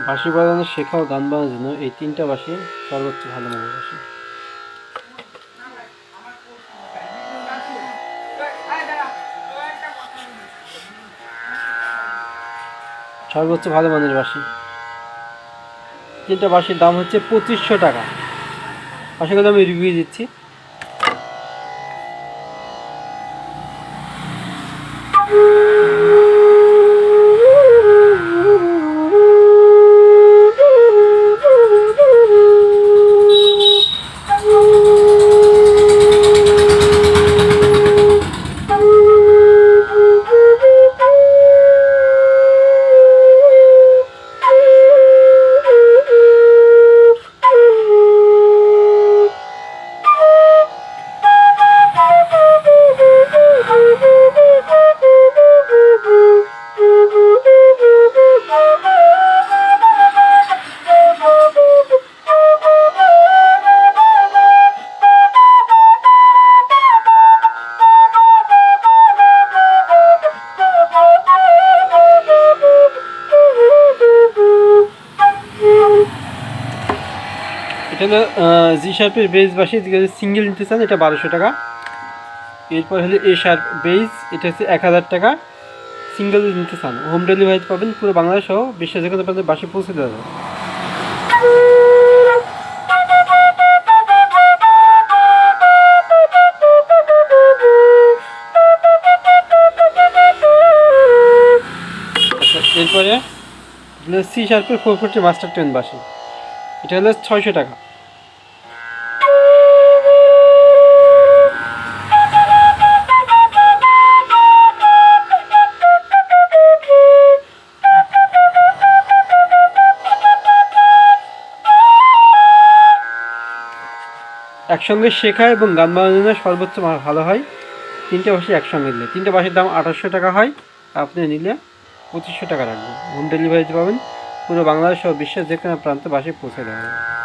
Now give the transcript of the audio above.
বাঁশি বাজানো শেখা ও গান বাজানোর জন্য এই তিনটা বাঁশি সর্বোচ্চ ভালো মানের বাঁশি। সর্বোচ্চ ভালো মানের বাঁশি। তিনটা বাঁশির দাম হচ্ছে 2500 টাকা। বাঁশিগুলো আমি রিভিউ দিচ্ছি। এটা হলো জি শার্পের বেস বাঁশি, যদি সিঙ্গেল নিতে চান এটা 1200 টাকা। এরপর হলো এ শার্প বেস, এটা হচ্ছে 1000 টাকা। সিঙ্গেল যদি নিতে চান হোম ডেলিভারি পাবেন পুরো বাংলাদেশ সহ, বিশ্বের যেখানে আপনাদের বাসে পৌঁছে দেওয়া যাবে। এরপরে সি শার্পের 440 মাস্টার টেন বাঁশি, এটা হলো 600 টাকা। একসঙ্গে শেখা এবং গান বাজানো সর্বোচ্চ ভালো হয় তিনটে বাঁশি একসঙ্গে নিলে। তিনটে বাঁশির দাম 2800 টাকা হয়, আপনি নিলে 2500 টাকা রাখবেন। হোম ডেলিভারিতে পাবেন পুরো বাংলাদেশ সহ বিশ্বের যে কোনো প্রান্তে বাঁশি পৌঁছে দেওয়া হবে।